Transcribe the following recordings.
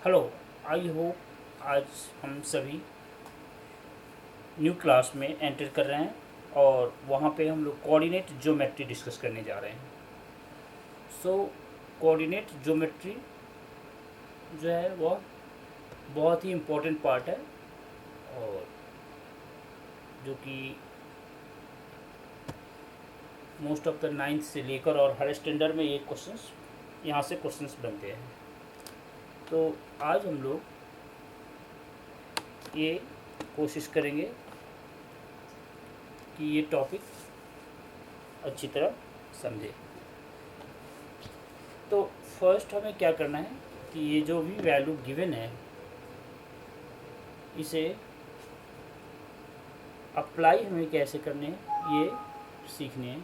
Hello. I hope आज हम सभी न्यू क्लास में एंटर कर रहे हैं और वहाँ पे हम लोग कोऑर्डिनेट ज्योमेट्री डिस्कस करने जा रहे हैं। सो कोऑर्डिनेट ज्योमेट्री जो है वह बहुत ही इम्पोर्टेंट पार्ट है और जो कि मोस्ट ऑफ द नाइन्थ से लेकर और हर स्टैंडर्ड में ये क्वेश्चंस यहाँ से क्वेश्चंस बनते हैं। तो आज हम लोग ये कोशिश करेंगे कि ये टॉपिक अच्छी तरह समझे। तो फर्स्ट हमें क्या करना है कि ये जो भी वैल्यू गिवन है इसे अप्लाई हमें कैसे करने हैं ये सीखने हैं।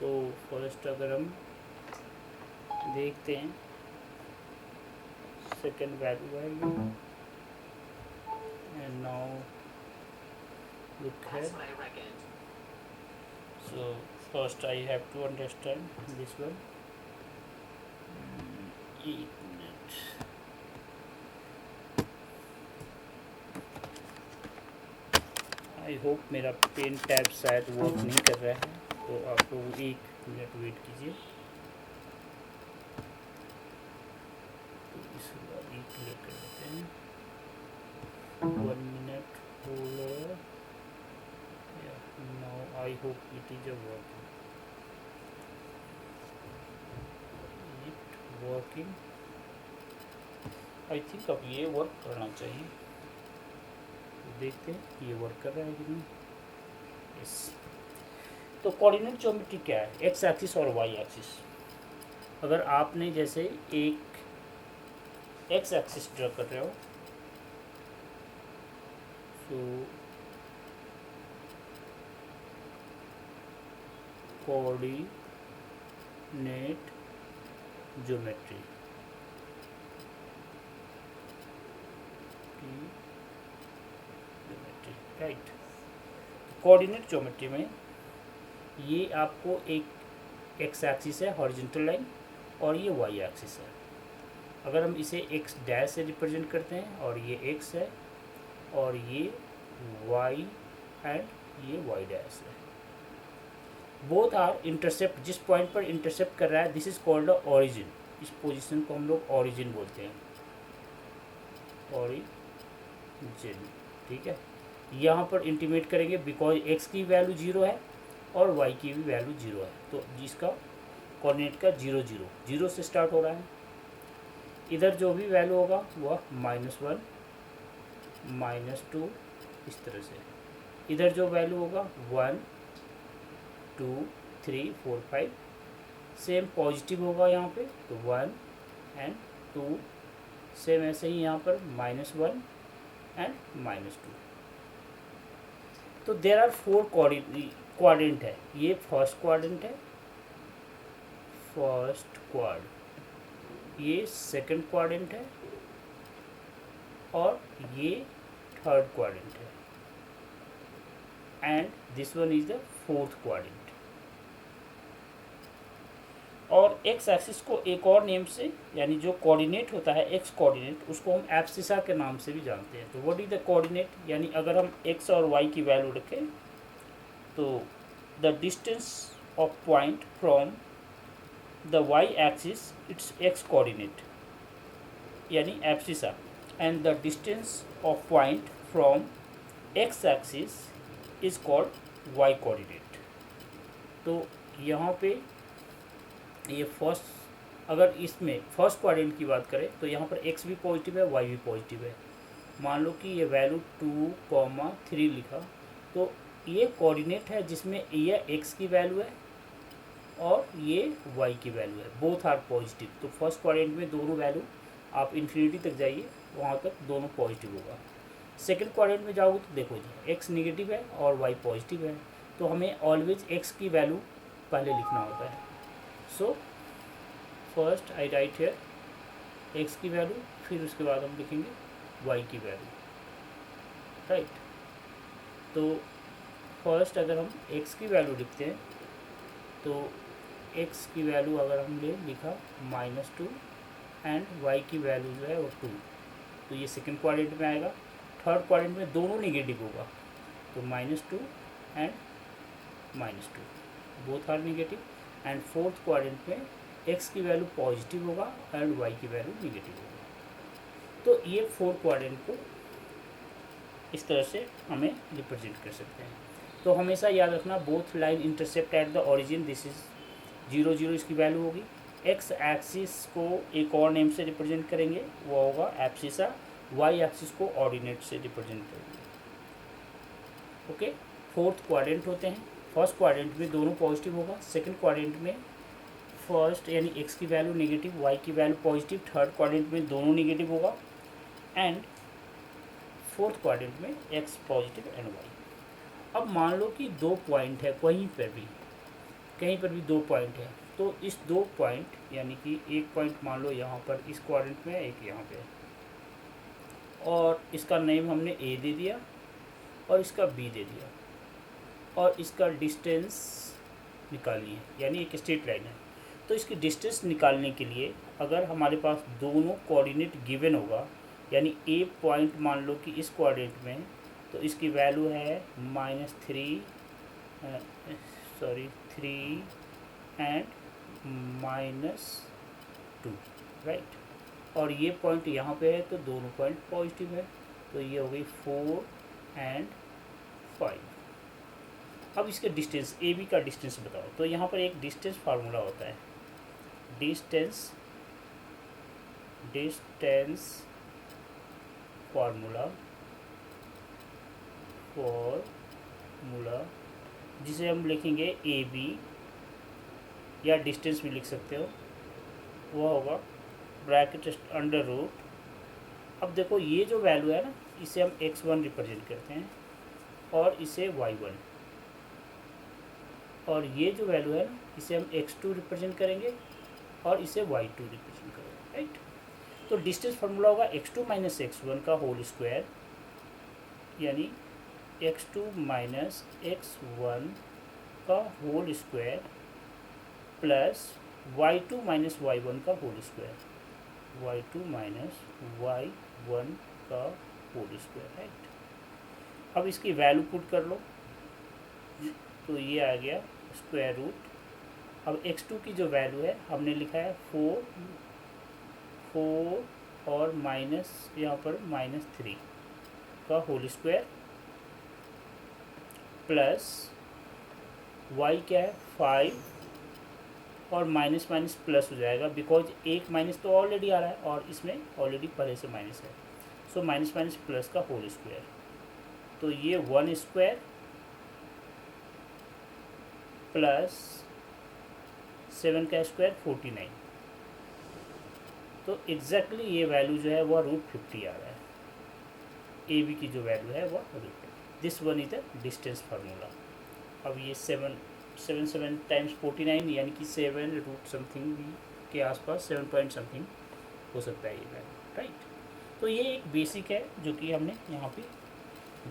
तो फर्स्ट अगर हम देखते हैं second value and now look है। So first I have to understand this one. 8 minutes. I hope मेरा पेन टैब शायद वर्क नहीं कर रहा है, तो आप लोग 1 मिनट वेट कीजिए। तो इस बार क्लियर कर देते हैं। 1 minute hold. Now I hope it is a working. I think अब ये वर्क करना चाहिए। देखते हैं ये वर्क कर रहा है कि नहीं। यस। तो कोऑर्डिनेट ज्योमेट्री क्या है? एक्स एक्सिस और वाई एक्सिस। अगर आपने जैसे एक एक्स एक्सिस ड्रा कर रहे हो तो coordinate geometry right. Coordinate geometry में ये आपको एक एक्स एक्सिस है हॉरिजॉन्टल लाइन और ये वाई एक्सिस है। अगर हम इसे एक्स डैश से रिप्रेजेंट करते हैं और ये एक्स है और ये वाई एंड ये वाई डैश है। Both are intercept. जिस पॉइंट पर इंटरसेप्ट कर रहा है this is called a origin. इस पोजीशन को हम लोग ऑरिजिन बोलते हैं, ऑरिजिन। ठीक है। यहाँ पर इंटीमेट करेंगे बिकॉज एक्स की वैल्यू 0 है और वाई की भी वैल्यू 0 है, तो जिसका कोऑर्डिनेट का 0 0 0 से स्टार्ट हो रहा है। इधर जो भी वैल्यू होगा वह -1 -2 इस तरह से। इधर जो वैल्यू होगा 1 2 3 4 5 सेम पॉजिटिव होगा यहाँ पे, तो 1 एंड 2 सेम ऐसे ही यहाँ पर -1 एंड -2। तो देर आर 4 क्वाड्रेंट है। ये फर्स्ट क्वाड्रेंट है, फर्स्ट क्वाड। ये सेकंड क्वाड्रेंट है और ये थर्ड क्वाड्रेंट है and this one is the fourth quadrant. और एक्स एक्सिस को एक और नेम से, यानी जो कोऑर्डिनेट होता है एक्स कोऑर्डिनेट, उसको हम एब्सिसा के नाम से भी जानते हैं। तो व्हाट इज द कोऑर्डिनेट, यानी अगर हम एक्स और वाई की वैल्यू रखें तो the distance of point from the Y axis it's X coordinate यानी abscissa, and the distance of point from X axis is called Y coordinate. तो यहाँ पे ये फर्स्ट, अगर इसमें फर्स्ट क्वाड्रेंट की बात करें तो यहाँ पर एक्स भी पॉजिटिव है वाई भी पॉजिटिव है। मान लो कि ये वैल्यू 2,3 लिखा, तो ये कोऑर्डिनेट है जिसमें ये एक्स की वैल्यू है और ये वाई की वैल्यू है, बोथ आर पॉजिटिव। तो फर्स्ट क्वाड्रेंट में दोनों वैल्यू, आप इन्फिनिटी तक जाइए वहाँ तक दोनों पॉजिटिव होगा। सेकेंड क्वाड्रेंट में जाओगे तो देखो जी एक्स निगेटिव है और वाई पॉजिटिव है, तो हमें ऑलवेज एक्स की वैल्यू पहले लिखना होता है। So first I write here X की वैल्यू, फिर उसके बाद हम लिखेंगे वाई की वैल्यू, राइट। तो फर्स्ट अगर हम एक्स की वैल्यू लिखते हैं तो एक्स की वैल्यू अगर हमने लिखा -2 एंड वाई की वैल्यू जो है वो 2, तो ये सेकंड क्वाड्रेंट में आएगा। थर्ड क्वाड्रेंट में दोनों नेगेटिव होगा, तो -2 and -2 both are negative. And fourth quadrant में x की वैल्यू पॉजिटिव होगा एंड y की वैल्यू नेगेटिव होगा। तो ये फोर्थ क्वाड्रेंट को इस तरह से हमें रिप्रेजेंट कर सकते हैं। तो हमेशा याद रखना, both line intercept at the origin, this is 0 0 इसकी वैल्यू होगी। एक्स एक्सिस को एक और नेम से रिप्रेजेंट करेंगे, वो होगा एब्सिसा। वाई एक्सिस को ऑर्डिनेट से रिप्रेजेंट करेंगे। ओके, फोर्थ क्वाड्रेंट होते हैं। फर्स्ट क्वाड्रेंट में दोनों पॉजिटिव होगा, सेकंड क्वाड्रेंट में फर्स्ट यानी एक्स की वैल्यू नेगेटिव, वाई की वैल्यू पॉजिटिव, थर्ड क्वाड्रेंट में दोनों नेगेटिव होगा एंड फोर्थ क्वाड्रेंट में एक्स पॉजिटिव एंड वाई। अब मान लो कि 2 पॉइंट है, कहीं पर भी 2 पॉइंट है, तो इस 2 पॉइंट यानी कि एक पॉइंट मान लो यहाँ पर इस क्वाड्रेंट में है, एक यहाँ पे है, और इसका नेम हमने ए दे दिया और इसका बी दे दिया, और इसका डिस्टेंस निकालनी है, यानी एक स्ट्रेट लाइन है। तो इसकी डिस्टेंस निकालने के लिए अगर हमारे पास दोनों कोऑर्डिनेट गिवन होगा, यानी ए पॉइंट मान लो कि इस क्वाड्रेंट में, तो इसकी वैल्यू है -3 एंड -2, राइट। और ये पॉइंट यहाँ पे है, तो दोनों पॉइंट पॉजिटिव है, तो ये हो गई 4 एंड 5। अब इसके डिस्टेंस, ए बी का डिस्टेंस बताओ। तो यहाँ पर एक डिस्टेंस फार्मूला होता है, डिस्टेंस फार्मूला जिसे हम लिखेंगे ए बी, या डिस्टेंस भी लिख सकते हो, वह होगा ब्रैकेट अंडर रूट। अब देखो ये जो वैल्यू है ना, इसे हम x1 रिप्रेजेंट करते हैं और इसे y1, और ये जो वैल्यू है ना, इसे हम x2 रिप्रेजेंट करेंगे और इसे y2 रिप्रेजेंट करेंगे, राइट। तो डिस्टेंस फार्मूला होगा x2 माइनस x1 का होल स्क्वायर, यानी x2 माइनस x1 का whole square plus y2 minus y1 का whole square, y2 minus y1 का होल स्क्वायर, राइट। अब इसकी वैल्यू पुट कर लो, तो ये आ गया स्क्वायर रूट। अब x2 की जो वैल्यू है हमने लिखा है 4 और माइनस यहाँ पर -3 का होल स्क्वायर प्लस y क्या है 5 और माइनस माइनस प्लस हो जाएगा, बिकॉज एक माइनस तो ऑलरेडी आ रहा है और इसमें ऑलरेडी पहले से माइनस है, सो माइनस माइनस प्लस का होल स्क्वायर, तो ये 1 स्क्वायर प्लस 7 का स्क्वायर 49। तो एग्जैक्टली ये वैल्यू जो है वह √50 आ रहा है, ए बी की जो वैल्यू है वह √50। This one is the distance formula. अब ये 7 टाइम्स 49 यानी कि 7 रूट समथिंग के आसपास 7 पॉइंट समथिंग हो सकता है ये वैल्यू, राइट। तो ये एक बेसिक है जो कि हमने यहाँ पे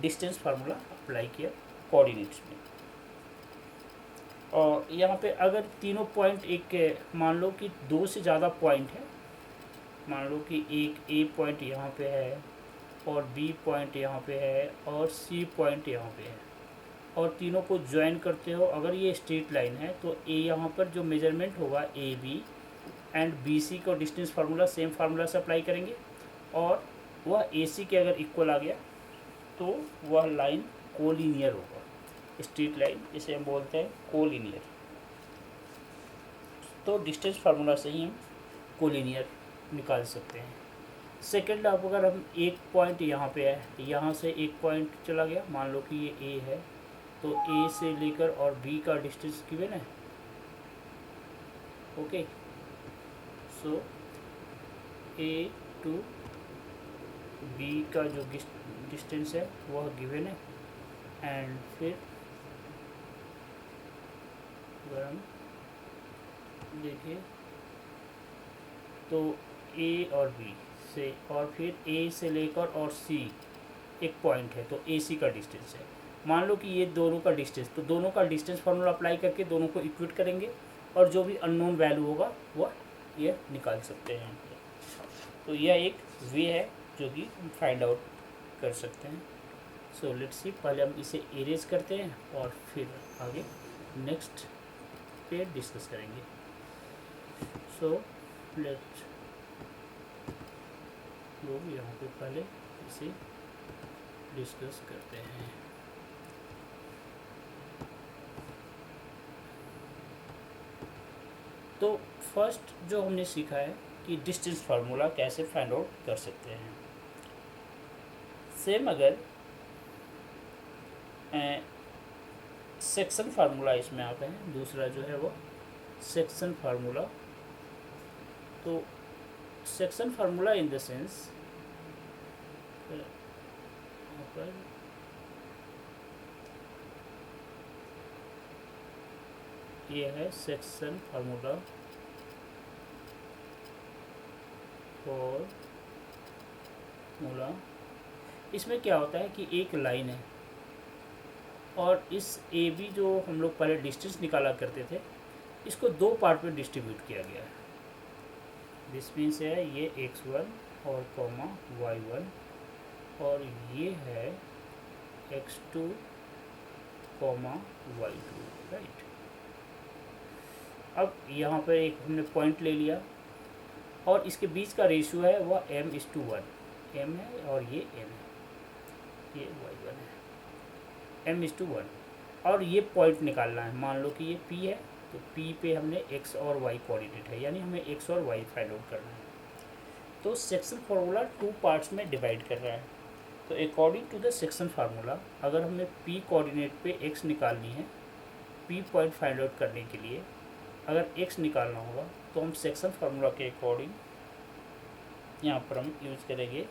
डिस्टेंस फार्मूला अप्लाई किया कोऑर्डिनेट्स में। और यहाँ पे अगर तीनों पॉइंट एक, मान लो कि 2 से ज़्यादा पॉइंट है, मान लो कि एक ए पॉइंट यहाँ पे है और बी पॉइंट यहाँ पे है और सी पॉइंट यहाँ पे है, और तीनों को ज्वाइन करते हो, अगर ये स्ट्रेट लाइन है तो ए यहाँ पर जो मेजरमेंट होगा A B and B C को डिस्टेंस फार्मूला सेम फार्मूला से अप्लाई करेंगे, और वह ए सी के अगर इक्वल आ गया तो वह लाइन कोलिनियर होगा, स्ट्रेट लाइन इसे हम बोलते हैं कोलिनियर। तो डिस्टेंस फार्मूला से ही हम कोलिनियर निकाल सकते हैं। सेकेंड, अब अगर हम एक पॉइंट यहाँ पे है, यहाँ से एक पॉइंट चला गया, मान लो कि ये ए है, तो ए से लेकर और बी का डिस्टेंस गिवन है, okay. So A to B का जो डिस्टेंस है वह गिवन है, एंड फिर अगर हम देखिए तो ए और बी से, और फिर ए से लेकर और सी एक पॉइंट है, तो ए सी का डिस्टेंस है। मान लो कि ये दोनों का डिस्टेंस, तो दोनों का डिस्टेंस फार्मूला अप्लाई करके दोनों को इक्वेट करेंगे और जो भी अननोन वैल्यू होगा वह ये निकाल सकते हैं। तो यह एक वे है जो कि हम फाइंड आउट कर सकते हैं। सो लेट्स सी, पहले हम इसे इरेज करते हैं और फिर आगे नेक्स्ट पे डिस्कस करेंगे। सो लेट्स गो, यहाँ पे पहले इसे डिस्कस करते हैं। तो फर्स्ट जो हमने सीखा है कि डिस्टेंस फार्मूला कैसे फाइंड आउट कर सकते हैं। सेम अगर सेक्शन फार्मूला इसमें आते हैं, दूसरा जो है वो सेक्शन फार्मूला। तो section formula in the sense पर ये है सेक्शन फार्मूला फॉर्मूला। इसमें क्या होता है कि एक लाइन है और इस ए बी जो हम लोग पहले डिस्टेंस निकाला करते थे, इसको दो पार्ट में डिस्ट्रीब्यूट किया गया है। दिस मीन्स है ये x1 और कॉमा y1 और ये है x2 कॉमा y2, राइट। अब यहाँ पर एक हमने पॉइंट ले लिया और इसके बीच का रेशियो है वह m:1, m है और ये m है, ये y1 है, m:1। और ये पॉइंट निकालना है, मान लो कि ये p है, तो p पे हमने x और y कोऑर्डिनेट है, यानी हमें x और y फाइंड आउट करना है। तो सेक्शन फार्मूला टू पार्ट्स में डिवाइड कर रहा है। तो according to the section formula, अगर हमें p कोऑर्डिनेट पे x निकालनी है, p पॉइंट फाइंड आउट करने के लिए अगर x निकालना होगा, तो हम सेक्शन फार्मूला के अकॉर्डिंग यहाँ पर हम यूज़ करेंगे,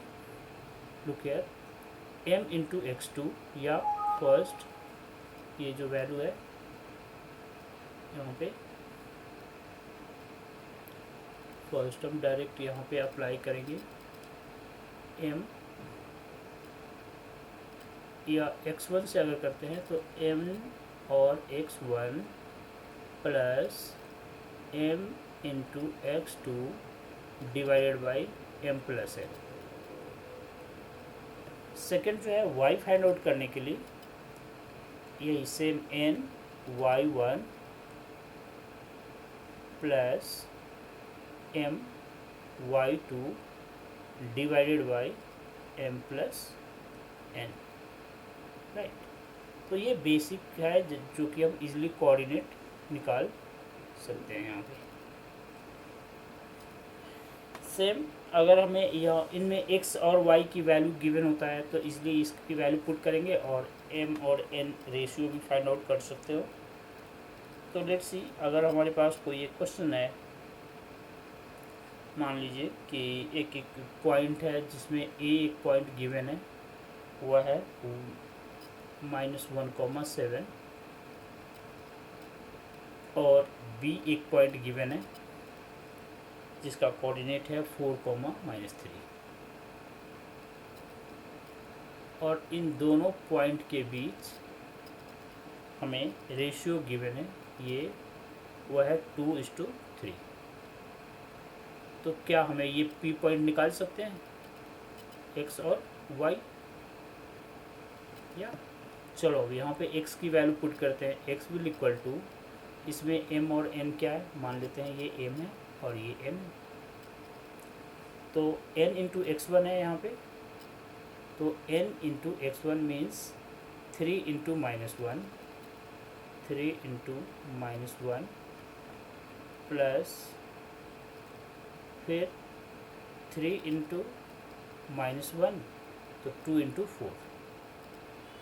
लुक हियर, m×x2, या फर्स्ट ये जो वैल्यू है यहाँ पे, फर्स्ट हम डायरेक्ट यहाँ पे अप्लाई करेंगे m, या x1 से अगर करते हैं तो m और x1 plus m×x2 divided by m plus n। Second जो है y फाइंड आउट करने के लिए यही same n y1 plus m y2 divided by m plus n, right. तो ये बेसिक है जो कि हम इजीली कोऑर्डिनेट निकाल सकते हैं यहाँ पे। सेम अगर हमें यह इनमें x और y की वैल्यू गिवन होता है, तो इसलिए इसकी वैल्यू पुट करेंगे और m और n रेशियो भी फाइंड आउट कर सकते हो। तो लेट्स सी, अगर हमारे पास कोई एक क्वेश्चन है, मान लीजिए कि एक पॉइंट है जिसमें a एक पॉइंट गिवन है, वह है -1,7 और b एक पॉइंट गिवन है जिसका कोऑर्डिनेट है 4,-3, और इन दोनों पॉइंट के बीच हमें रेशियो गिवन है, ये वह है 2:3। तो क्या हमें ये p पॉइंट निकाल सकते हैं, x और y, या चलो अब यहाँ पे x की वैल्यू पुट करते हैं। x विल इक्वल टू, इसमें m और n क्या है, मान लेते हैं ये m है और ये n है, तो n×x1 है यहाँ पे, तो n×x1 मीन्स 3×-1, 3×-1 प्लस फिर 3×-1, तो 2×4,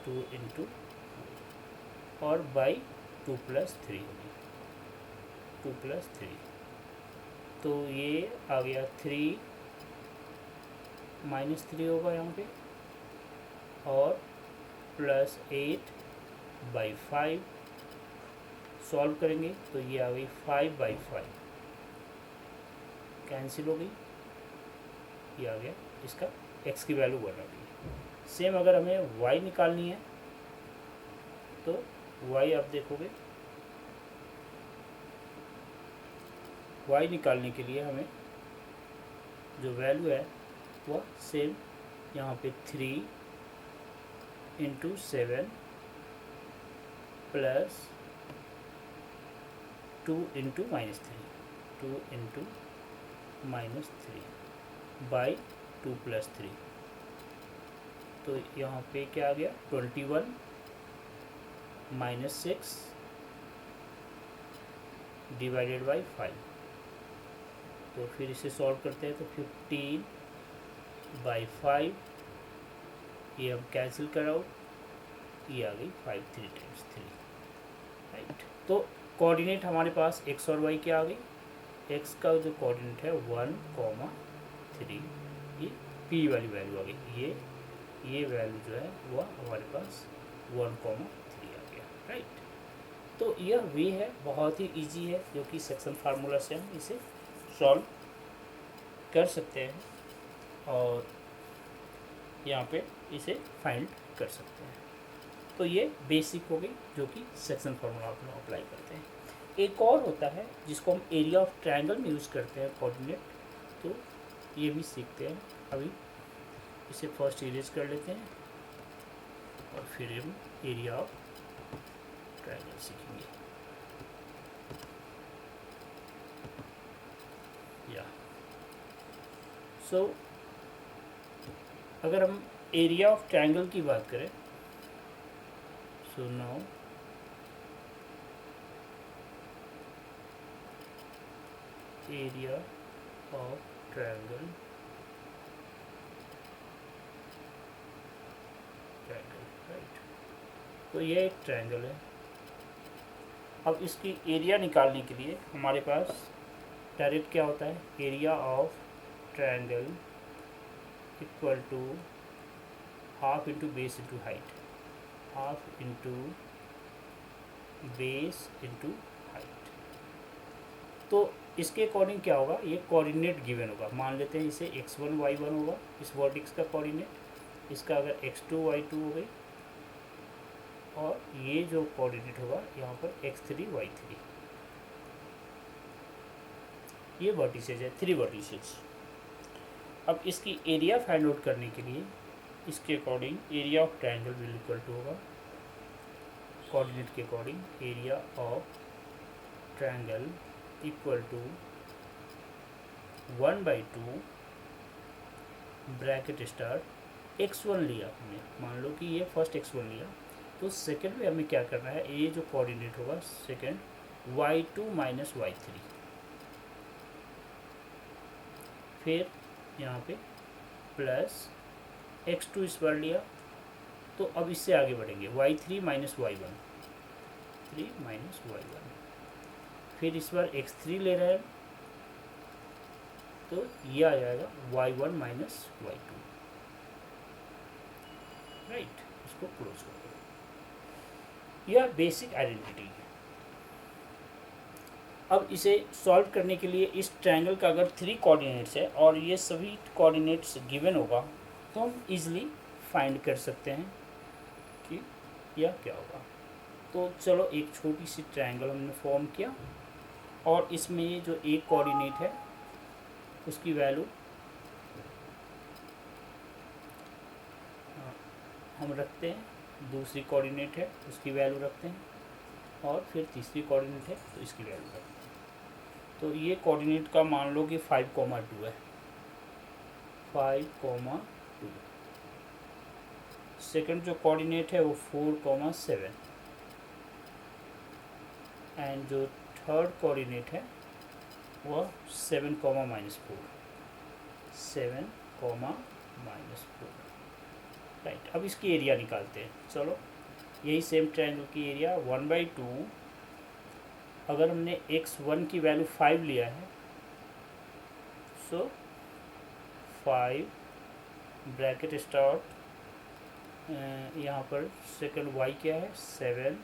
2×4 और बाई 2+3 होगी, 2+3, तो ये आ गया 3-3 होगा यहाँ पे, और +8/5 सॉल्व करेंगे तो ये आ गई 5/5, कैंसिल हो गई, ये आ गया, इसका x की वैल्यू 1 आ गई। सेम अगर हमें y निकालनी है, तो y आप देखोगे, y निकालने के लिए हमें जो वैल्यू है वह सेम यहाँ पे 3 into 7 plus 2 into -3, 2 into -3 by 2 + 3। तो यहाँ पे क्या आ गया 21 -6 डिवाइडेड बाई 5। तो फिर इसे सॉल्व करते हैं तो 15/5, ये हम कैंसिल कराओ, ये आ गई 5 3 टाइम्स 3, राइट। तो कोऑर्डिनेट हमारे पास x और y क्या आ गई, x का जो कोऑर्डिनेट है 1,3, ये p वाली वैल्यू आ गई, ये वैल्यू जो है वह हमारे पास 1,3 आ गया, राइट। तो यह वे है, बहुत ही इजी है, जो कि सेक्शन फार्मूला से हम इसे सॉल्व कर सकते हैं और यहाँ पे इसे फाइंड कर सकते हैं। तो ये बेसिक हो गई, जो कि सेक्शन फार्मूला आप लोग अप्लाई करते हैं। एक और होता है जिसको हम एरिया ऑफ ट्रायंगल में यूज़ करते हैं कोऑर्डिनेट, तो ये भी सीखते हैं। अभी इसे फर्स्ट इरेज कर लेते हैं और फिर हम एरिया ऑफ ट्रायंगल सीखेंगे। या सो अगर हम एरिया ऑफ ट्रायंगल की बात करें, so now area of triangle, right. तो ये एक ट्रायंगल है। अब इसकी एरिया निकालने के लिए हमारे पास डायरेक्ट क्या होता है, area of triangle equal to half into base into height, half into base into height. तो इसके अकॉर्डिंग क्या होगा, ये कोऑर्डिनेट गिवन होगा। मान लेते हैं इसे x1 y1 होगा, इस वर्टेक्स का कोऑर्डिनेट, इसका अगर x2 y2 हो गई, और ये जो कोऑर्डिनेट होगा यहाँ पर x3 y3, ये वर्टिसेज है, 3 वर्टिसेज। अब इसकी एरिया फाइंड आउट करने के लिए इसके according area of triangle will equal to होगा कोऑर्डिनेट के according area of triangle equal to 1/2 bracket start x1 लिया हमने, मान लो कि ये फर्स्ट x1 लिया, तो सेकेंड में हमें क्या करना है, ये जो कोऑर्डिनेट होगा सेकेंड y2 - y3, फिर यहाँ पे प्लस x2 इस बार लिया, तो अब इससे आगे बढ़ेंगे y3 - y1, 3 - y1, फिर इस बार x3 ले रहे हैं, तो ये आ जाएगा y1 - y2, राइट। इसको क्लोज कर दो। यह बेसिक आइडेंटिटी है। अब इसे सॉल्व करने के लिए इस ट्रायंगल का अगर 3 कोऑर्डिनेट्स है और ये सभी कोऑर्डिनेट्स गिवन होगा, तो हम इजीली फाइंड कर सकते हैं कि यह क्या होगा। तो चलो एक छोटी सी ट्रायंगल हमने फॉर्म किया, और इसमें ये जो एक कोऑर्डिनेट है उसकी वैल्यू हम रखते हैं, दूसरी कोऑर्डिनेट है उसकी वैल्यू रखते हैं, और फिर तीसरी कोऑर्डिनेट है तो इसकी वैल्यू रखते हैं। तो ये कोऑर्डिनेट का मान लो कि 5,2 है, 5,2। सेकंड जो कोऑर्डिनेट है वो 4,7, एंड जो थर्ड कोऑर्डिनेट है वह 7,-4, 7,-4, राइट। अब इसकी एरिया निकालते हैं। चलो यही सेम ट्रायंगल की एरिया 1/2, अगर हमने x1 की वैल्यू 5 लिया है, सो 5 ब्रैकेट स्टार्ट, यहाँ पर सेकंड y क्या है 7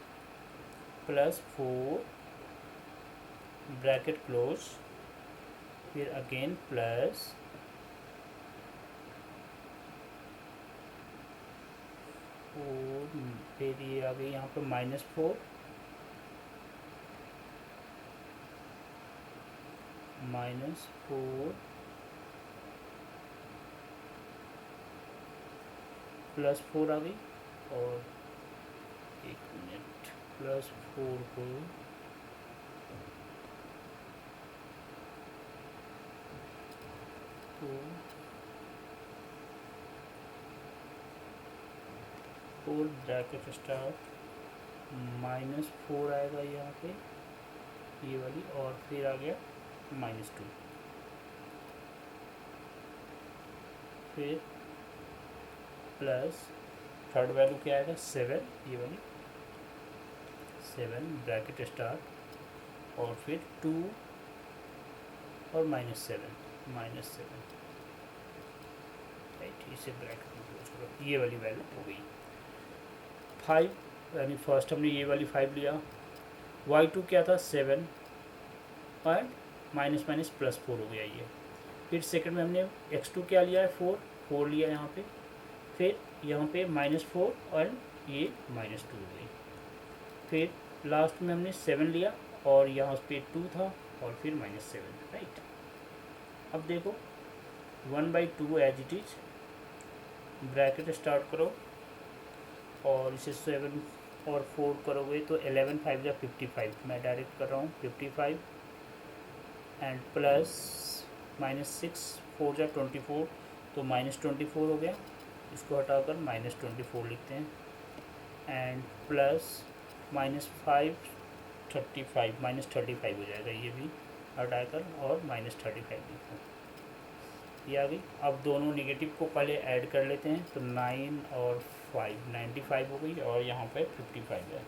+ 4 ब्रैकेट क्लोज, फिर अगेन प्लस और फिर ये आ गई यहाँ पर -4, -4 +4 आ गई, और 1 मिनट, +4 को 4 ब्रैकेट स्टार्ट -4 आएगा यहाँ पे ये वाली, और फिर आ गया -2, फिर प्लस थर्ड वैल्यू क्या आएगा 7, ये वाली 7 ब्रैकेट स्टार्ट, और फिर 2 और -7 राइट, इसे ब्रैकेट में क्लोज करो, ये वाली वैल्यू हो गई 5, यानी फर्स्ट हमने ये वाली 5 लिया, y2 क्या था 7 और माइनस +4 हो गया ये, फिर सेकंड में हमने x2 क्या लिया है 4 लिया यहाँ पे, फिर यहाँ पे -4 और ये -2 हो गई, फिर लास्ट में हमने 7 लिया और यहाँ पे 2 था और फिर -7 राइट। अब देखो 1/2 as it is, bracket start करो और इसे 7 और 4 करोगे तो 11 5 या 55, मैं डायरेक्ट कर रहा हूँ 55, एंड प्लस -6 4 या 24 तो -24 हो गया, इसको हटाकर -24 लिखते हैं, एंड प्लस -5 35 -35 हो जाएगा, ये भी हटाकर और -35 लिखो, ये आ गई। अब दोनों नेगेटिव को पहले ऐड कर लेते हैं, तो 9 और 5 95 हो गई, और यहाँ पे 55 है,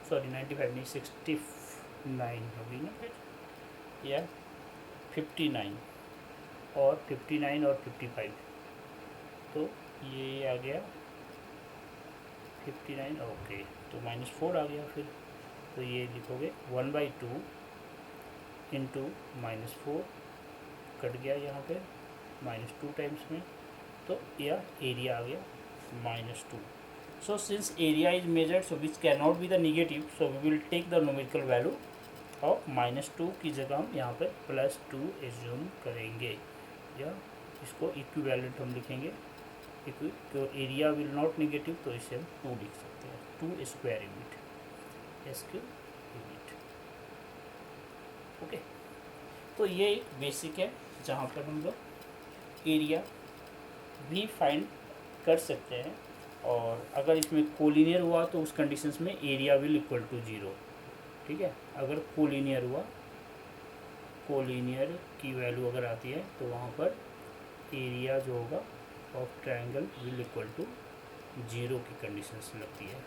सॉरी 95 नहीं 69 हो गई ना फिर, या 59 और 59 और 55, तो ये आ गया 59, ओके, तो -4 आ गया फिर, तो ये लिखोगे 1/2 इंटू -4 कट गया यहाँ पे -2 टाइम्स में, तो यह एरिया आ गया -2। So since area is measured so which can not be the negative, so we will take the numerical value of -2 की जगह हम यहाँ पर +2 एज्यूम करेंगे, या इसको इक्विवेलेंट हम लिखेंगे, तो एरिया विल नॉट नेगेटिव, तो इसे हम 2 लिख सकते हैं, 2 square unit SQ unit, okay. तो ये एक बेसिक है जहाँ पर हम लोग एरिया भी फाइंड कर सकते हैं, और अगर इसमें कोलिनियर हुआ तो उस कंडीशंस में एरिया विल इक्वल टू 0, ठीक है। अगर कोलिनियर हुआ, कोलिनियर की वैल्यू अगर आती है तो वहाँ पर एरिया जो होगा of triangle will equal to 0 की कंडीशंस लगती है,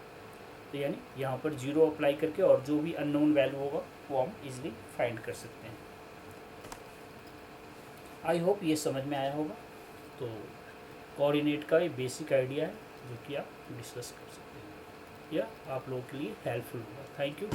तो यानी यहाँ पर 0 अप्लाई करके और जो भी अननोन वैल्यू होगा वो हम इजीली फाइंड कर सकते हैं। आई होप ये समझ में आया होगा। तो कोऑर्डिनेट का ये बेसिक आइडिया है जो कि आप डिस्कस कर सकते हैं, या आप लोगों के लिए हेल्पफुल होगा। Thank you.